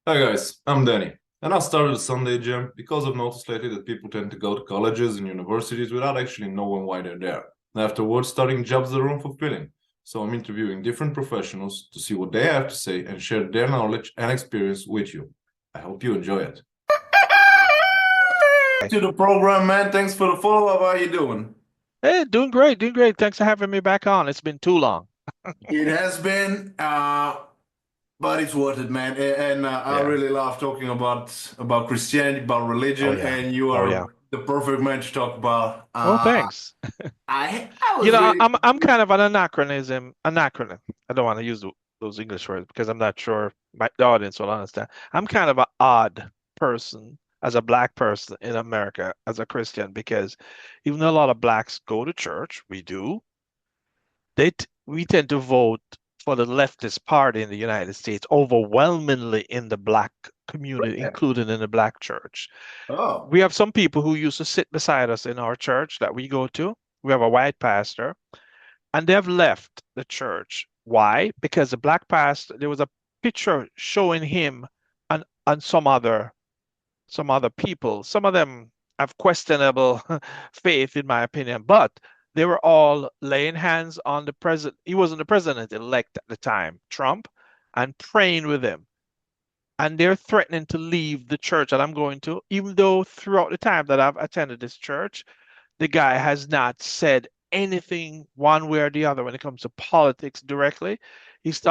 Hi guys, I'm Danny, and I started a Sunday gym because I've noticed lately that people tend to go to colleges and universities without actually knowing why they're there. And afterwards, starting jobs that are unfulfilling. So I'm interviewing different professionals to see what they have to say and share their knowledge and experience with you. I hope you enjoy it. To the program, man. Thanks for the follow-up. How you doing? Hey, doing great, doing great. Thanks for having me back on. It's been too long. It has been, but it's worth it, man. And I Yeah. really love talking about Christianity, about Oh religion, yeah. and you Oh are yeah. the perfect man to talk about. Oh, thanks. I was really I'm kind of an anachronism. I don't want to use those English words because I'm not sure the audience will understand. I'm kind of an odd person as a black person in America as a Christian because even though a lot of blacks go to church, we do. We tend to vote for the leftist party in the United States overwhelmingly in the black community, including in the black church. oh We have some people who used to sit beside us in our church that we go to. We have a white pastor, and they've left the church. Why? Because the black pastor, there was a picture showing him and some other people. Some of them have questionable faith, in my opinion, but they were all laying hands on the president. He wasn't the president-elect at the time, Trump, and praying with him. And they're threatening to leave the church that I'm going to, even though throughout the time that I've attended this church, the guy has not said anything one way or the other when it comes to politics directly. He's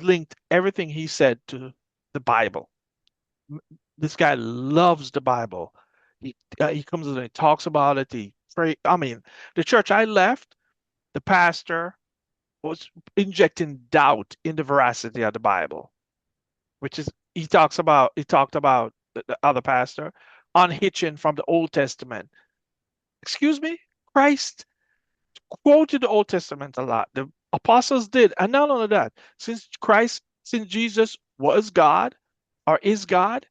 linked everything he said to the Bible. This guy loves the Bible. He comes and he talks about it. He pray. I mean, the church I left, the pastor was injecting doubt in the veracity of the Bible, which is he talked about the other pastor unhitching from the Old Testament. Excuse me, Christ quoted the Old Testament a lot. The apostles did, and not only that, since Jesus was God or is God,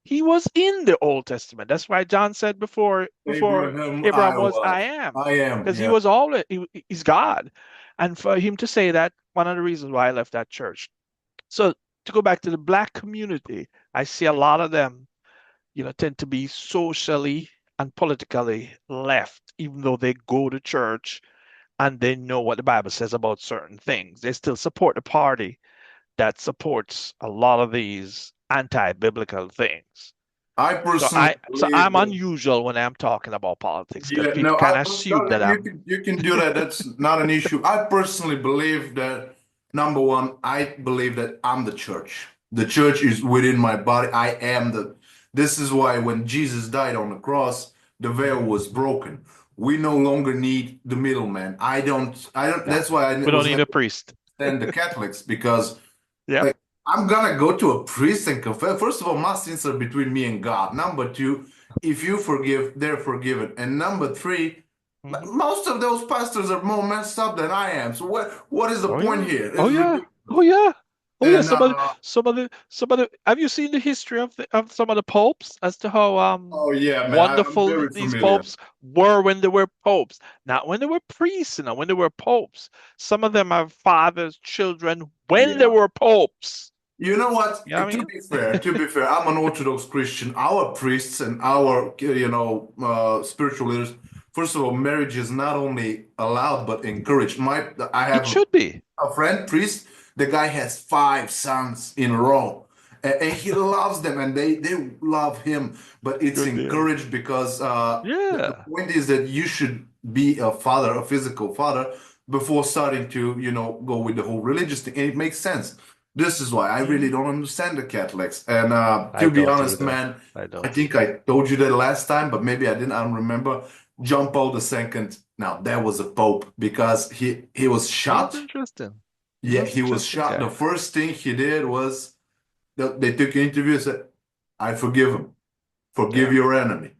he was in the Old Testament. That's why John said before Abraham, Abraham I was, I was. am, I am. because he Yeah. was always he's God. And for him to say that, one of the reasons why I left that church. So to go back to the black community, I see a lot of them, tend to be socially and politically left, even though they go to church and they know what the Bible says about certain things. They still support the party that supports a lot of these anti-biblical things. I So personally I so believe I'm that. unusual when I'm talking about politics because Yeah, people no, kind of assume no, that you I'm can do that. That's not an issue. I personally believe that number one, I believe that I'm the church. The church is within my body. I am the. This is why when Jesus died on the cross, the veil Mhm. was broken. We no longer need the middleman. I don't. Yeah. That's why I We don't was need never a priest. stand the Catholics because Yep. like I'm gonna go to a priest and confess. First of all, my sins are between me and God. Number two, if you forgive, they're forgiven. And number three, Hmm. most of those pastors are more messed up than I am. So what is the Oh point yeah. here? Oh It's yeah. Oh ridiculous. yeah. Oh yeah. And Some of the. Have you seen the history of some of the popes as to how oh yeah, man, I'm wonderful very these familiar. popes were when they were popes, not when they were priests, when they were popes. Some of them have fathers, children when they Yeah. were popes. You know what? You know what I To be fair, I'm an Orthodox Christian. Our priests and our, spiritual leaders. First of all, marriage is not only allowed but encouraged. I It have should be. a friend priest. The guy has five sons in a row, and he loves them, and they love him. But it's Good deal. encouraged because the Yeah. point is that you should be a father, a physical father, before starting to go with the whole religious thing. And it makes sense. This is why I really Hmm. don't understand the Catholics. And I to be don't honest, either. man, I I don't think either. I told you that last time, but maybe I didn't. I don't remember. John Paul II. Now that was a pope because he was He was shot. interesting. He Yeah, was he was interesting shot. The guy. first thing he did was they took an interview and said, "I forgive him. Forgive Yeah. your enemy."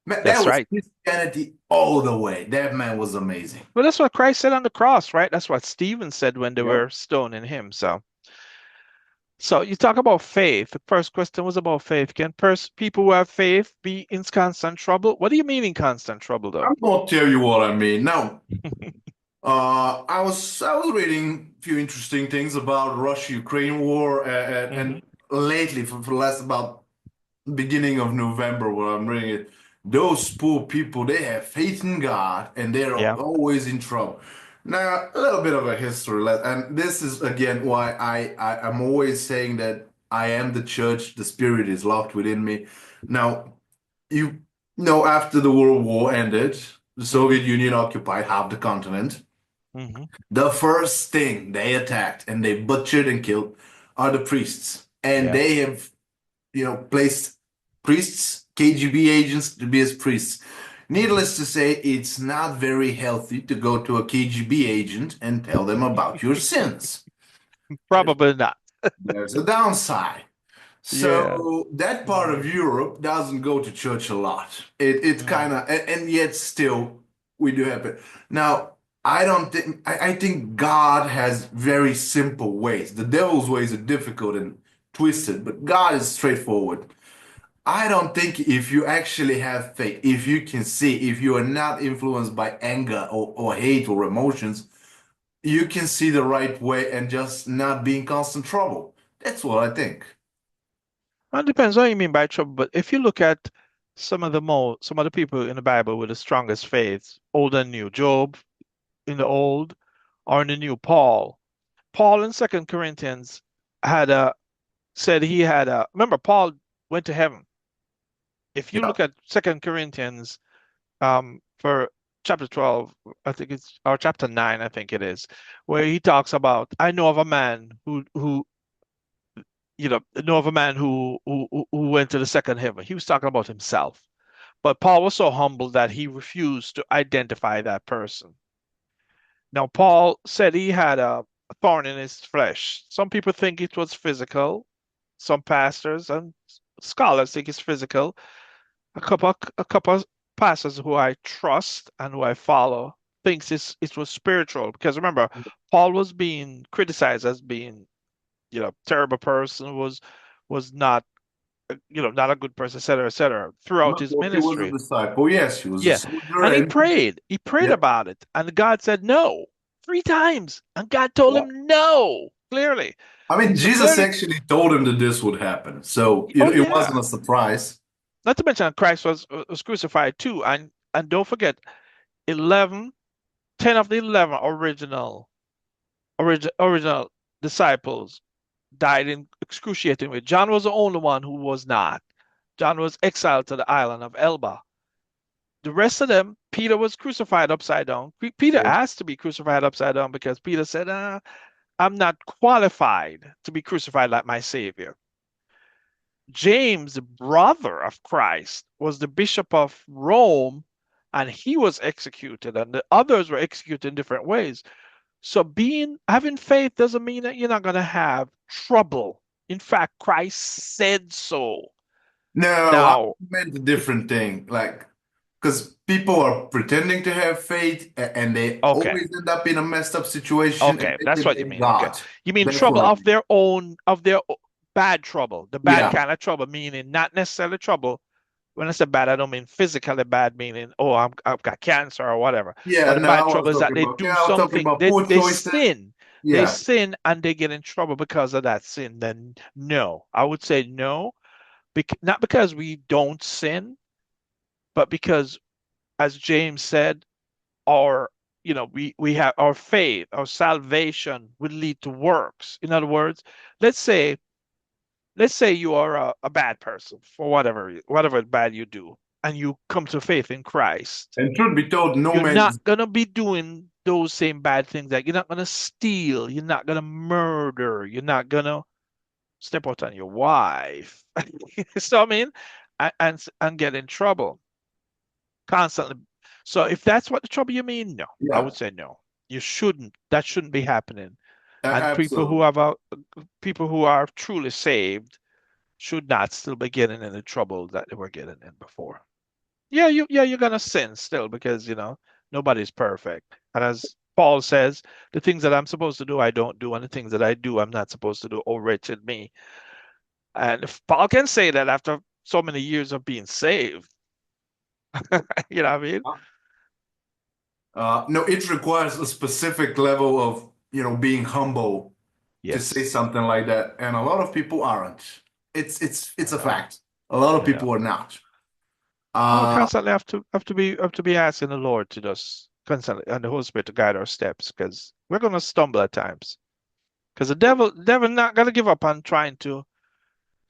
Man, that That's was right. Christianity all the way. That man was amazing. Well, that's what Christ said on the cross, right? That's what Stephen said when they Yep. were stoning him. So you talk about faith. The first question was about faith. Can people who have faith be in constant trouble? What do you mean in constant trouble, though? I'm gonna tell you what I mean. Now, I was reading a few interesting things about Russia-Ukraine war, and Hmm. lately for the last about beginning of November where I'm reading it. Those poor people, they have faith in God and they're Yeah. always in trouble. Now, a little bit of a history, and this is again why I'm always saying that I am the church, the spirit is locked within me. Now, you know, after the World War ended, the Hmm. Soviet Union occupied half the continent. Hmm. The first thing they attacked and they butchered and killed are the priests. And Yeah. they have, placed priests, KGB agents to be as priests. Hmm. Needless to say, it's not very healthy to go to a KGB agent and tell them about your sins. There's, Probably not. there's a downside. Yeah. So that part of Hmm. Europe doesn't go to church a lot. It Hmm. kind of, and yet still we do have it. Now, I don't think, I think God has very simple ways. The devil's ways are difficult and twisted, but God is straightforward. I don't think if you actually have faith, if you can see, if you are not influenced by anger or hate or emotions, you can see the right way and just not be in constant trouble. That's what I think. Well, it depends what you mean by trouble, but if you look at some of the people in the Bible with the strongest faiths, old and new, Job in the old or in the new, Paul. Paul in Second Corinthians had a said he had a remember Paul went to heaven. If you Yeah. look at Second Corinthians for chapter 12, I think it's or chapter 9, I think it is, where he talks about I know of a man who know of a man who went to the second heaven. He was talking about himself. But Paul was so humble that he refused to identify that person. Now, Paul said he had a thorn in his flesh. Some people think it was physical. Some pastors and scholars think it's physical. A couple pastors who I trust and who I follow thinks it was spiritual. Because remember, Paul was being criticized as being, terrible person, was not, not a good person, et cetera, throughout But his well, he was a ministry. disciple. Yes, he was a Yeah. soldier, And he and prayed. He prayed yeah, about it. And God said no 3 times. And God told yeah. him no, clearly. I mean, So Jesus clearly, actually told him that this would happen, so oh it wasn't yeah. a surprise. Not to mention Christ was crucified too. And don't forget, 11, 10 of the 11 original disciples died in excruciating way. John was the only one who was not. John was exiled to the island of Elba. The rest of them, Peter was crucified upside down. Peter Yeah. asked to be crucified upside down because Peter said, I'm not qualified to be crucified like my Savior. James, the brother of Christ, was the bishop of Rome and he was executed, and the others were executed in different ways. So having faith doesn't mean that you're not going to have trouble. In fact, Christ said so. No, I Now, meant a different thing. Like, because people are pretending to have faith and they okay, always end up in a messed up situation and okay, they that's can what you blame mean. Okay. God. You mean That's trouble what I of mean. their own, bad trouble, the bad Yeah. kind of trouble, meaning not necessarily trouble. When I say bad, I don't mean physically bad, meaning, oh, I've got cancer or whatever. Yeah, But the no, I bad was trouble is that talking they about, do yeah, I was talking something, about they, poor they choices. sin. They Yeah. sin and they get in trouble because of that sin. Then no, I would say no, not because we don't sin, but because, as James said, our we have our faith, our salvation will lead to works. In other words, let's say let's say you are a bad person for whatever bad you do, and you come to faith in Christ. And truth be told, no You're man not is, gonna be doing those same bad things. Like you're not gonna steal, you're not gonna murder, you're not gonna step out on your wife. So I mean, and get in trouble constantly. So if that's what the trouble you mean, no, I yeah, would say no. You shouldn't. That shouldn't be happening. And absolutely. people who are truly saved should not still be getting in the trouble that they were getting in before. You're gonna sin still because nobody's perfect. And as Paul says, the things that I'm supposed to do, I don't do, and the things that I do, I'm not supposed to do. Oh, wretched me. And if Paul can say that after so many years of being saved, you know what I mean? No, it requires a specific level of, being humble to say Yes. something like that, and a lot of people aren't. It's a fact. A lot of I know. people are not. Oh, we Uh, constantly have to be asking the Lord to just constantly and the Holy Spirit to guide our steps because we're gonna stumble at times. Because the devil not gonna give up on trying to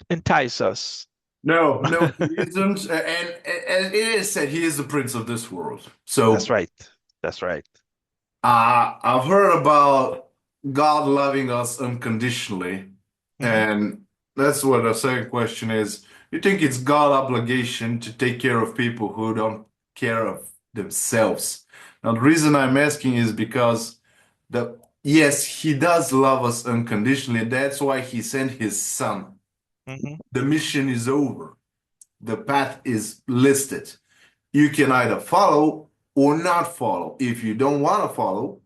entice us. no, no, he isn't. And it is said he is the prince of this world. That's So right. That's right. I've heard about God loving us unconditionally, Hmm. and that's what the second question is. You think it's God's obligation to take care of people who don't care of themselves? Now, the reason I'm asking is because yes, he does love us unconditionally. That's why he sent his son. Hmm. The mission is over. The path is listed. You can either follow or not follow. If you don't want to follow,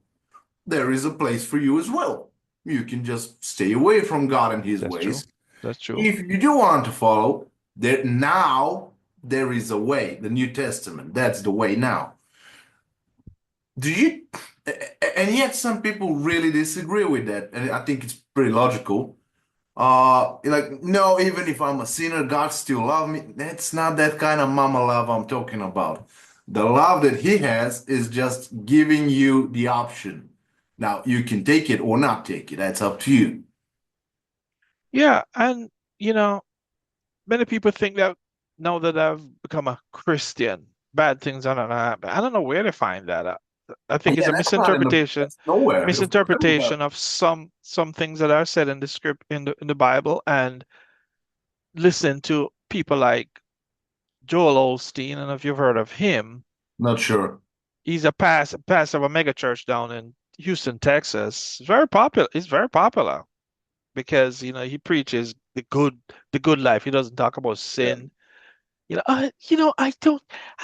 there is a place for you as well. You can just stay away from God and his That's true. ways. That's true. If you do want to follow, there is a way, the New Testament. That's the way now. Do you and yet some people really disagree with that. And I think it's pretty logical. Like, no, even if I'm a sinner, God still love me. That's not that kind of mama love I'm talking about. The love that he has is just giving you the option. Now, you can take it or not take it. That's up to you. Yeah, and you know, many people think that now that I've become a Christian, bad things are not gonna happen. I don't know where to find that out. I think it's Yeah, a that's not in the misinterpretation, that's nowhere. Of course, everywhere. misinterpretation of some things that are said in the script in the Bible, and listen to people like Joel Osteen, and if you've heard of him, Not sure. he's a pastor of a mega church down in Houston, Texas. It's very popular. He's very popular because he preaches the good life. He doesn't talk about Yeah. sin. I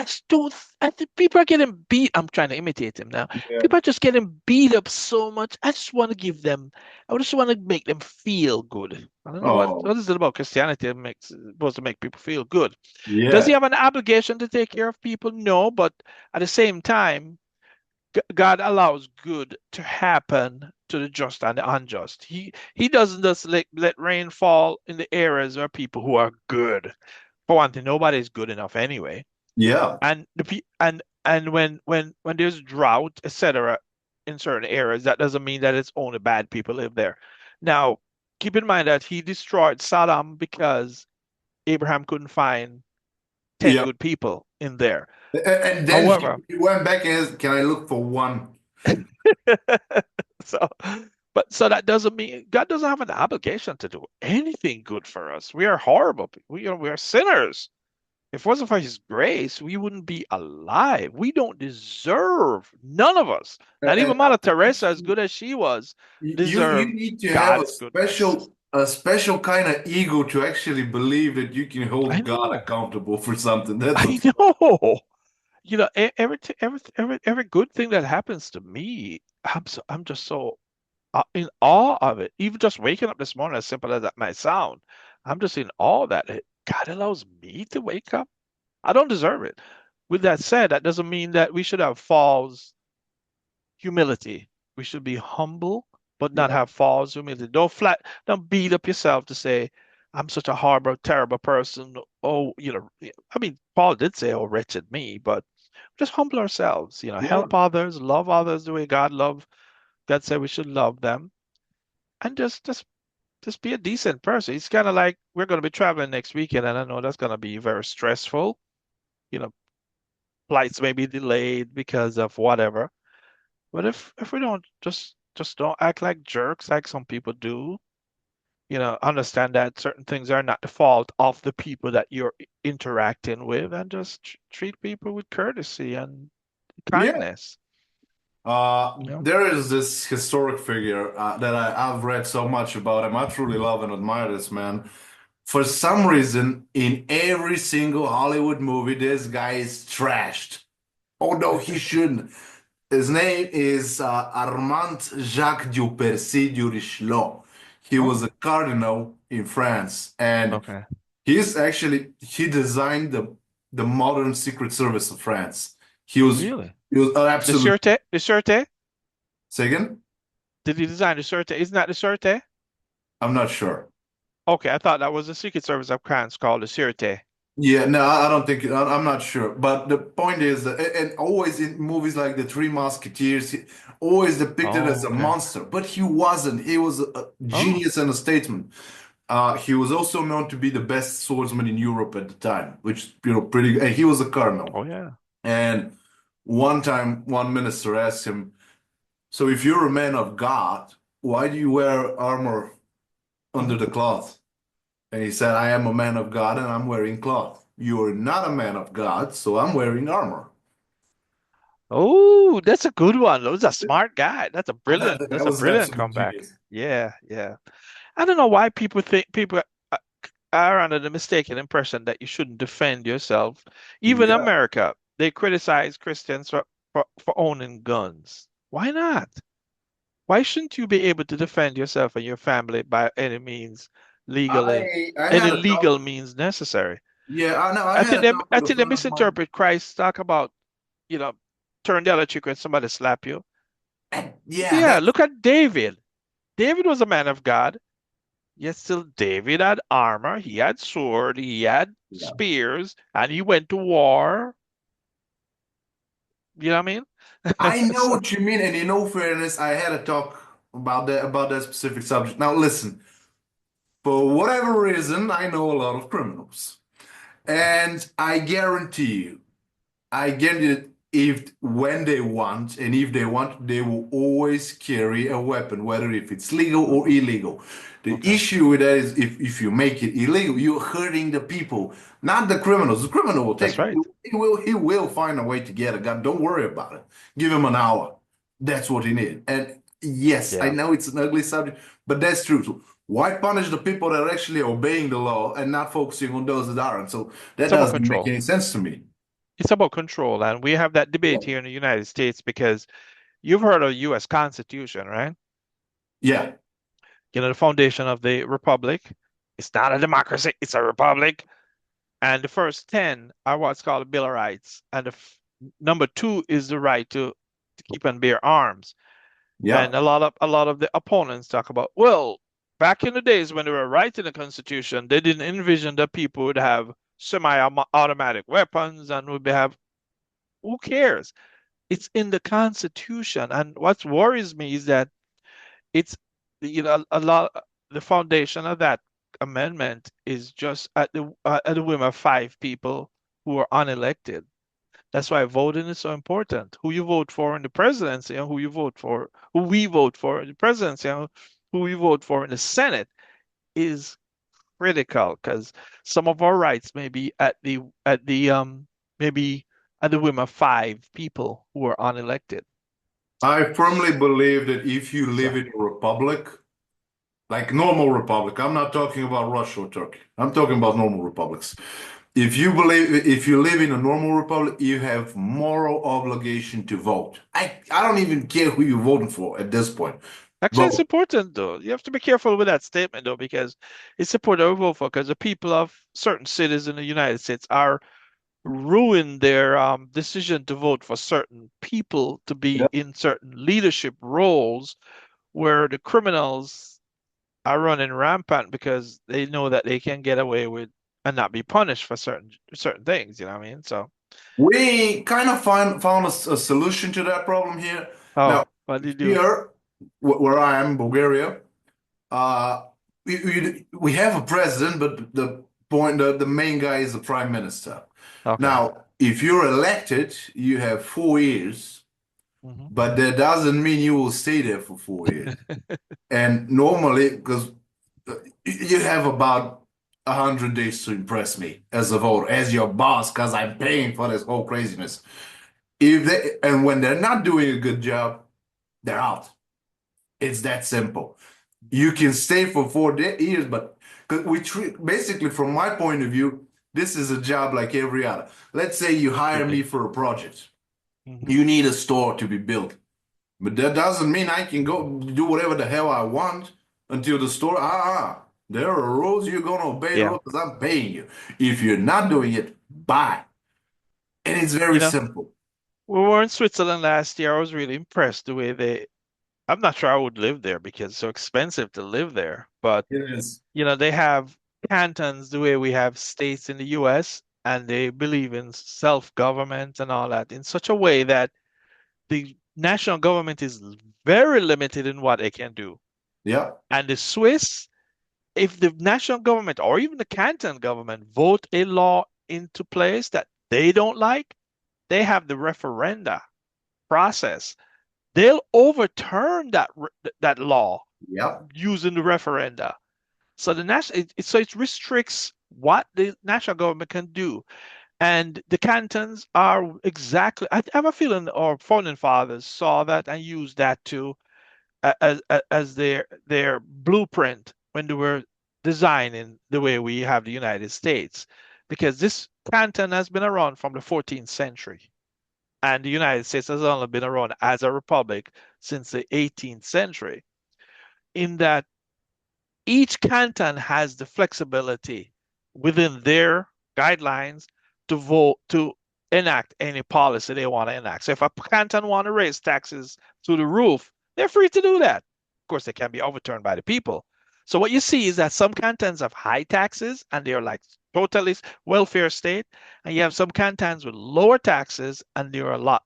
just don't, I think people are getting beat. I'm trying to imitate him now. Yeah. People are just getting beat up so much. I just want to make them feel good. I don't know what Oh, is it about Christianity that supposed to make people feel good. Does he yeah. have an obligation to take care of people? No, but at the same time, God allows good to happen to the just and the unjust. He doesn't just let rain fall in the areas where people who are good. For one thing, nobody's good enough anyway. Yeah. And and when there's drought, etc., in certain areas, that doesn't mean that it's only bad people live there. Now, keep in mind that he destroyed Sodom because Abraham couldn't find 10 Yeah. good people in there. And then However, he went back and asked, can I look for one? so so that doesn't mean God doesn't have an obligation to do anything good for us. We are horrible. We are sinners. If it wasn't for his grace, we wouldn't be alive. We don't deserve, none of us, not And even I Mother think Teresa, as good as she was, you deserve need to have God's goodness. a special kind of ego to actually believe that you can I hold God know. accountable for something. That's a I know. Every good thing that happens to me, I'm just so in awe of it. Even just waking up this morning, as simple as that might sound, I'm just in awe that God allows me to wake up. I don't deserve it. With that said, that doesn't mean that we should have false humility. We should be humble, but not yeah, have false humility. Don't beat up yourself to say, I'm such a horrible, terrible person. Oh, I mean, Paul did say, oh, wretched me, but just humble ourselves, yeah, help others, love others the way God said we should love them, and just be a decent person. It's kind of like we're going to be traveling next weekend, and I know that's going to be very stressful. You know, flights may be delayed because of whatever. But if we don't just don't act like jerks like some people do, understand that certain things are not the fault of the people that you're interacting with, and just treat people with courtesy and yeah. kindness. There is this historic figure that I've read so much about him. I truly love and admire this man. For some reason, in every single Hollywood movie, this guy is trashed. Although he shouldn't. His name is Armand Jacques Dupercy du Richelieu. He was Oh, a cardinal in France, and okay. he designed the modern Secret Service of France. Really? He was The absolute. Sûreté? The Sûreté? Say again? Did he design the Sûreté? Isn't that the Sûreté? I'm not sure. Okay, I thought that was the Secret Service of France called the Sûreté. Yeah, no, I don't think I'm not sure. But the point is that, and always in movies like The Three Musketeers, always depicted as Oh, a okay. monster, but he wasn't. He was a Oh, genius and a statesman. He was also known to be the best swordsman in Europe at the time, which, pretty. And he was a colonel. oh yeah. And one time, one minister asked him, "So if you're a man of God, why do you wear armor under Mhm. the cloth?" And he said, "I am a man of God and I'm wearing cloth. You're not a man of God, so I'm wearing armor." Oh, that's a good one. That was a smart guy. That That's a was an brilliant absolute comeback. genius. Yeah, yeah. I don't know why people uh, are under the mistaken impression that you shouldn't defend yourself. Even Yeah. America, they criticize Christians for owning guns. Why not? Why shouldn't you be able to defend yourself and your family by any means legally, I any had a talk. legal means necessary? Yeah, I know. I had a talk I with a think they friend of mine. misinterpret Christ talk about, you know, turn the other cheek when somebody slap you. And yeah, Yeah, that's look at David. David was a man of God. Yet still David had armor, he had sword, he had yeah. spears, and he went to war. You know what I mean? I know So, what you mean, and in all fairness, I had a talk about that specific subject. Now listen, for whatever reason, I know a lot of criminals. And I guarantee that if when they want and if they want, they will always carry a weapon, whether if it's legal mhm. or illegal. The Okay, issue with that is if you make it illegal, you're hurting the people, not the criminals. The criminal will that's take it. right. He will find a way to get a gun. Don't worry about it. Give him an hour. That's what he needs. And yes, I Yeah, know it's an ugly subject, but that's true. So why punish the people that are actually obeying the law and not focusing on those that aren't? So that it's about doesn't make control. any sense to me. It's about control, and we have that debate here in the United States because you've heard of the U.S. Constitution, right? Yeah. You know, the foundation of the republic. It's not a democracy; it's a republic. And the first 10 are what's called a Bill of Rights, and number two is the right to keep and bear arms. Yeah. And a lot of the opponents talk about, well, back in the days when they were writing the Constitution, they didn't envision that people would have semi-automatic weapons and would have, who cares? It's in the Constitution. And what worries me is that it's, a lot, the foundation of that amendment is just at the whim of five people who are unelected. That's why voting is so important. Who you vote for in the presidency and who we vote for in the presidency and who we vote for in the Senate is critical because some of our rights may be maybe at the whim of five people who are unelected. I firmly believe that if you live So in a republic, like normal republic, I'm not talking about Russia or Turkey. I'm talking about normal republics. If you live in a normal republic, you have moral obligation to vote. I don't even care who you're voting for at this point. actually, it's Vote. important though. You have to be careful with that statement though, because it's important to vote for because the people of certain cities in the United States are ruin their decision to vote for certain people to be Yeah. in certain leadership roles where the criminals are running rampant because they know that they can get away with and not be punished for certain things, you know what I mean? So, We kind of found a solution to that problem here. oh, Now, what do you do? here, where I am, Bulgaria, Uh, we have a president, but the main guy is the prime minister. Okay. Now, if you're elected, you have 4 years, Hmm. but that doesn't mean you will stay there for 4 years. And normally, because you have about 100 days to impress me as a voter, as your boss, because I'm paying for this whole craziness. If they and when they're not doing a good job, they're out. It's that simple. You can stay for 4 years, but 'cause we treat basically, from my point of view, this is a job like every other. Let's say you hire me Right. for a project. Hmm. You need a store to be built, but that doesn't mean I can go do whatever the hell I want until the store. There are rules. You're gonna obey the Yeah. rules because I'm paying you. If you're not doing it, bye. And it's You very know, simple. we were in Switzerland last year. I was really impressed the way I'm not sure I would live there because it's so expensive to live there. But It is. they have cantons the way we have states in the US, and they believe in self-government and all that in such a way that the national government is very limited in what they can do. Yeah. And the Swiss, if the national government or even the canton government vote a law into place that they don't like, they have the referenda process. They'll overturn that law Yeah. using the referenda. So it restricts what the national government can do. And the cantons are exactly, I have a feeling our founding fathers saw that and used that to as their blueprint when they were designing the way we have the United States, because this canton has been around from the 14th century, and the United States has only been around as a republic since the 18th century. In that each canton has the flexibility within their guidelines to vote to enact any policy they want to enact. So if a canton want to raise taxes to the roof, they're free to do that. Of course, they can be overturned by the people. So what you see is that some cantons have high taxes and they're like totally welfare state, and you have some cantons with lower taxes and they're a lot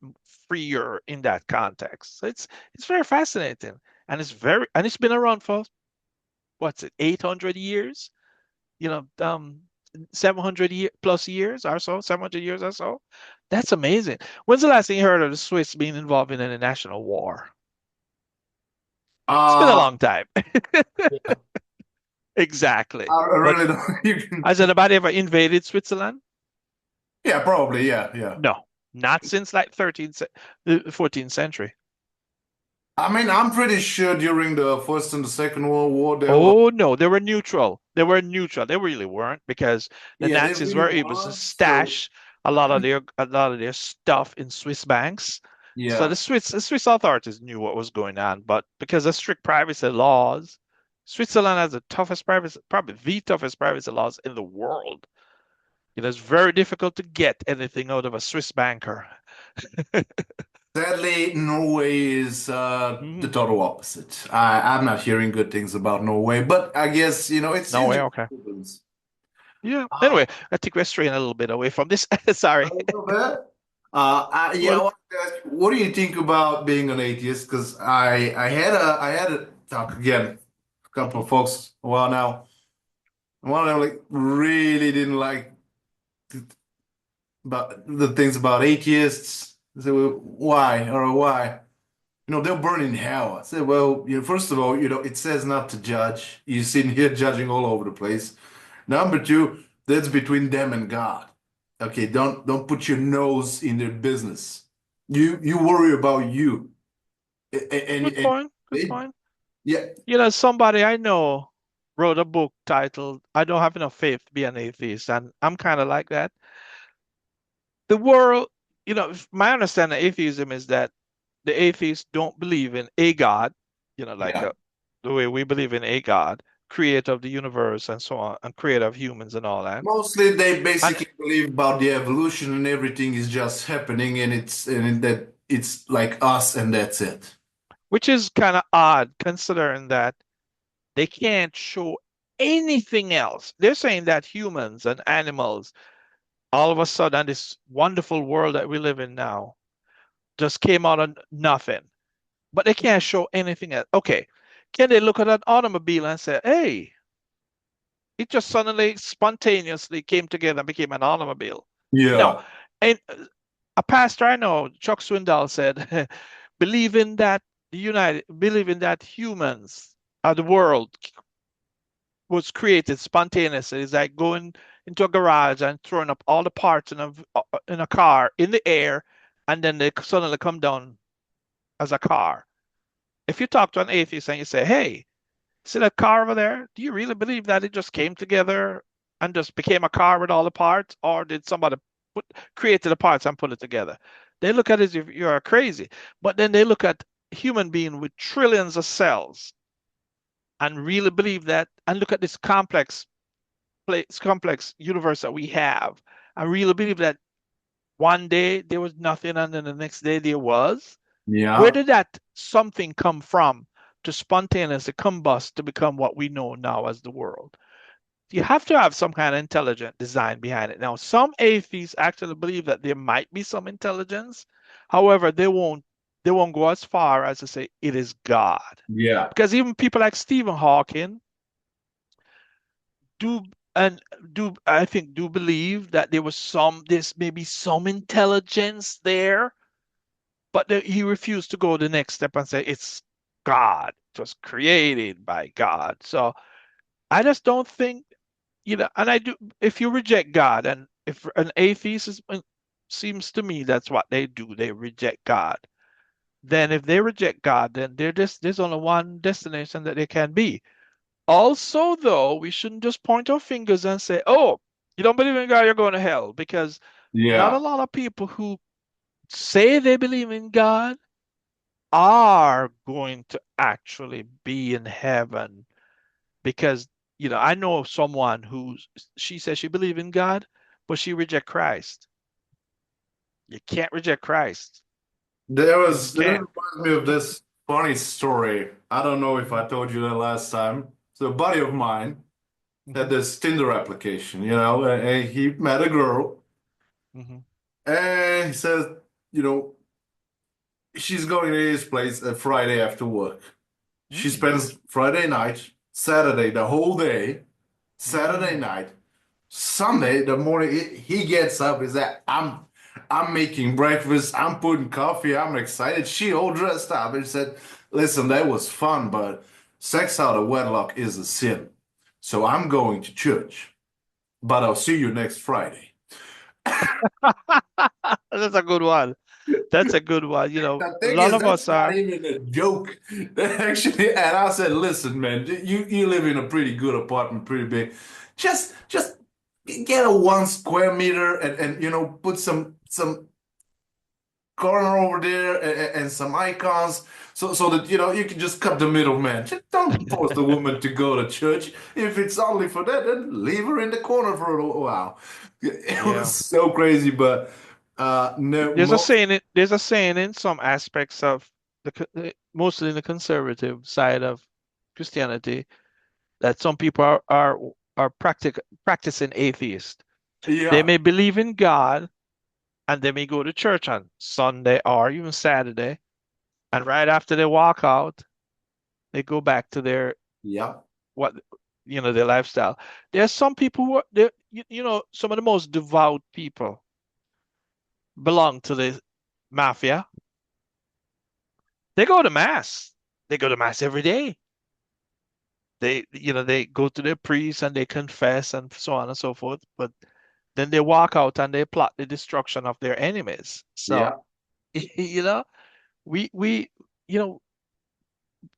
freer in that context. So it's very fascinating, and it's been around for what's it, 800 years, 700 plus years or so, 700 years or so. That's amazing. When's the last thing you heard of the Swiss being involved in a national war? It's been a Uh, long time. Exactly. I But really don't. You can. has anybody ever invaded Switzerland? Yeah, probably. Yeah, yeah. No, not since like the 14th century. I mean, I'm pretty sure during the First and the Second World War, there were. Oh no, they were neutral. They were neutral. They really weren't, because the Yeah, they Nazis really were able to were. So, stash a lot of their stuff in Swiss banks. So yeah. the Swiss authorities knew what was going on, but because of strict privacy laws, Switzerland has the toughest privacy, probably the toughest privacy laws in the world. It's very difficult to get anything out of a Swiss banker. Sadly, Norway is the Mhm. total opposite. I'm not hearing good things about Norway, but I guess, it No seems way, like okay. Netherlands. Yeah. Uh, Anyway, I think we're straying a little bit away from this. Sorry. a little bit. Yeah, I Well, want to ask you, what do you think about being an atheist? Because I had a talk again, a couple mhm. of folks a while now. One of them like really didn't like th- about the things about atheists. I said, well, why or why? They'll burn in hell. I said, well, first of all, it says not to judge. You're sitting here judging all over the place. Number two, that's between them and God. Okay, don't put your nose in their business. You worry about you. Good And point. Good they, point. yeah, Somebody I know wrote a book titled "I Don't Have Enough Faith to Be an Atheist," and I'm kind of like that. The world, my understanding of atheism is that the atheists don't believe in a God, like yeah. the way we believe in a God, creator of the universe and so on, and creator of humans and all that. Mostly they And basically believe about the evolution and everything is just happening and that it's like us and that's it. which is kind of odd considering that they can't show anything else. They're saying that humans and animals, all of a sudden, this wonderful world that we live in now, just came out of nothing. But they can't show anything else. Okay, can they look at an automobile and say, hey, it just suddenly spontaneously came together and became an automobile? No. Yeah. And a pastor I know, Chuck Swindoll, said, believing that humans are the world was created spontaneously. It's like going into a garage and throwing up all the parts in a car in the air, and then they suddenly come down as a car. If you talk to an atheist and you say, "Hey, see that car over there? Do you really believe that it just came together and just became a car with all the parts, or did somebody created the parts and put it together?" They look at it as if you're crazy, but then they look at human being with trillions of cells and really believe that, and look at this complex universe that we have. I really believe that one day there was nothing and then the next day there was. Where Yeah. did that something come from to spontaneously combust to become what we know now as the world? You have to have some kind of intelligent design behind it. Now, some atheists actually believe that there might be some intelligence. However, they won't go as far as to say it is God. Yeah. Because even people like Stephen Hawking do and do I think do believe that there's maybe some intelligence there, but he refused to go the next step and say it's God. It was created by God. So I just don't think, and I do, if you reject God, and if an atheist seems to me that's what they do, they reject God. Then if they reject God, then there's only one destination that they can be. Also, though, we shouldn't just point our fingers and say, oh, you don't believe in God, you're going to hell, because not a Yeah. lot of people who say they believe in God are going to actually be in heaven. Because, I know of someone she says she believes in God, but she reject Christ. You can't reject Christ. You just That can't. reminds me of this funny story. I don't know if I told you that last time. So a buddy of mine had Hmm. this Tinder application, and he met a girl, Hmm. and he says, you know, she's going to his place Friday after work. She Mm. spends Friday night, Saturday the whole day, Saturday Mm. night, Sunday the morning. He gets up. Is that I'm making breakfast. I'm putting coffee. I'm excited. She all dressed up and said, "Listen, that was fun, but sex out of wedlock is a sin. So I'm going to church, but I'll see you next Friday." That's a good one. That's a good one. The A thing lot is, of us that's not are. even a joke. Actually, and I said, "Listen, man, you live in a pretty good apartment, pretty big. Just get a 1 square meter and put some corner over there and some icons so that you can just cut the middleman. Just don't force the woman to go to church. If it's only for that, then leave her in the corner for a while." It was Yeah. so crazy, but no, most There's a saying in some aspects of mostly in the conservative side of Christianity, that some people are practicing atheist. They yeah, may believe in God, and they may go to church on Sunday or even Saturday, and right after they walk out, they go back to yeah, what their lifestyle. There are some people who are there, some of the most devout people belong to the mafia. They go to mass. They go to mass every day. They go to their priest and they confess and so on and so forth. But then they walk out and they plot the destruction of their enemies. So, yeah. you know, we you know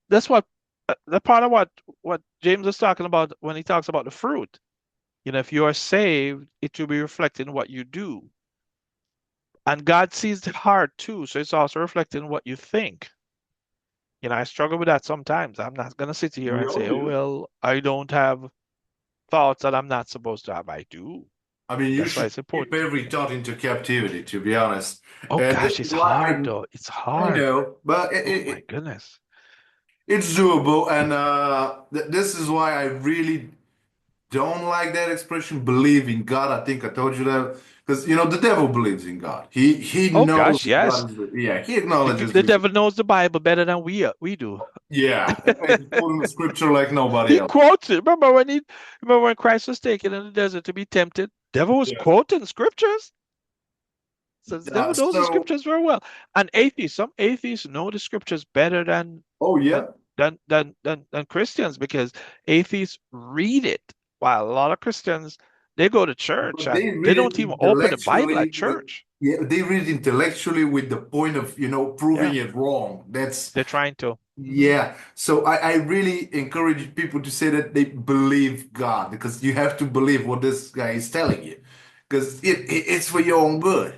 that's what the part of what James is talking about when he talks about the fruit. If you are saved, it will be reflecting what you do. And God sees the heart too, so it's also reflecting what you think. I struggle with that sometimes. I'm not gonna sit here We and all say, "Oh do. well, I don't have thoughts that I'm not supposed to have." I do. I mean, you That's why should it's keep important. every thought into captivity, to be honest. Oh And this gosh, is it's why hard though. It's I hard. know, but Oh my goodness. it's doable. And this is why I really don't like that expression, believe in God. I think I told you that. Because, the devil believes in God. He Oh knows gosh, that yes. God is, yeah, he acknowledges The this. devil knows the Bible better than we do. Yeah, and he's quoting the scripture like nobody He else. quotes it. Remember when Christ was taken in the desert to be tempted? Devil was Yeah. quoting scriptures. So the devil knows the So, scriptures very well. And some atheists know the scriptures better than oh, than yeah. than Christians, because atheists read it, while a lot of Christians, they go to church But they and they read it don't even open the Bible at intellectually with, church. yeah, they read it intellectually with the point of, Yeah, proving it wrong. That's, they're trying to. Hmm. yeah. So I really encourage people to say that they believe God because you have to believe what this guy is telling you because it's for your own good.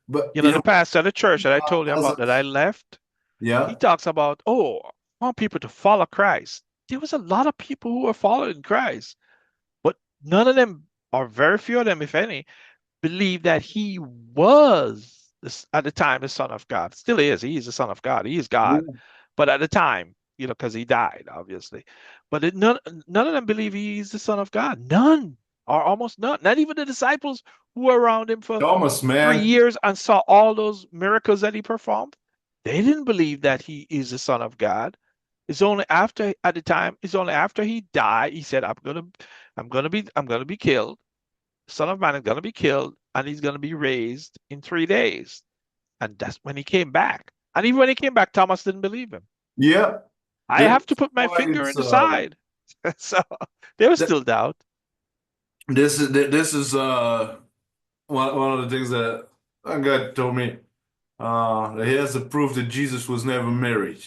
But, The pastor at the church that I told you as about a, that I left, he yeah, talks about, oh, I want people to follow Christ. There was a lot of people who were following Christ, but none of them, or very few of them, if any, believe that he was at the time the Son of God. Still is. He is the Son of God. He is God. But at the time, because he died, obviously. But none of them believe he is the Son of God. None, or almost none. Not even the disciples who were around him for Thomas, 3 man. years and saw all those miracles that he performed. They didn't believe that he is the Son of God. It's only after he died, he said, I'm gonna be killed. Son of Man is gonna be killed, and he's gonna be raised in 3 days. And that's when he came back. And even when he came back, Thomas didn't believe him. Yeah. I That's have to put my why finger in it's, the side. So there was still doubt. This is one of the things that a guy told me. That he has to prove that Jesus was never married.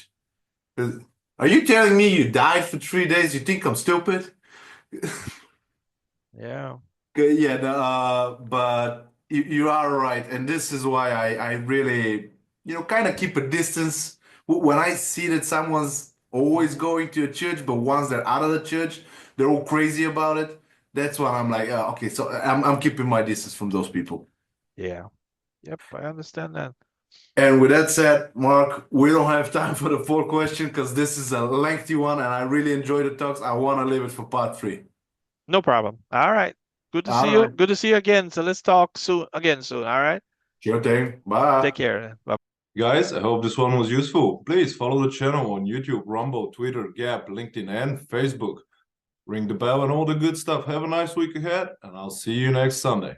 Are you telling me you died for 3 days? You think I'm stupid? Yeah. Okay, yeah, but you are right, and this is why I really, kind of keep a distance. When I see that someone's always going to a church, but once they're out of the church, they're all crazy about it. That's when I'm like, okay, so I'm keeping my distance from those people. Yeah. Yep, I understand that. And with that said, Mark, we don't have time for the fourth question because this is a lengthy one, and I really enjoy the talks. I want to leave it for part 3. No problem. All right. Good to All see you. right. Good to see you again. So let's talk soon. All right. Sure thing. Bye. Take care. Bye. Guys, I hope this one was useful. Please follow the channel on YouTube, Rumble, Twitter, Gap, LinkedIn, and Facebook. Ring the bell and all the good stuff. Have a nice week ahead, and I'll see you next Sunday.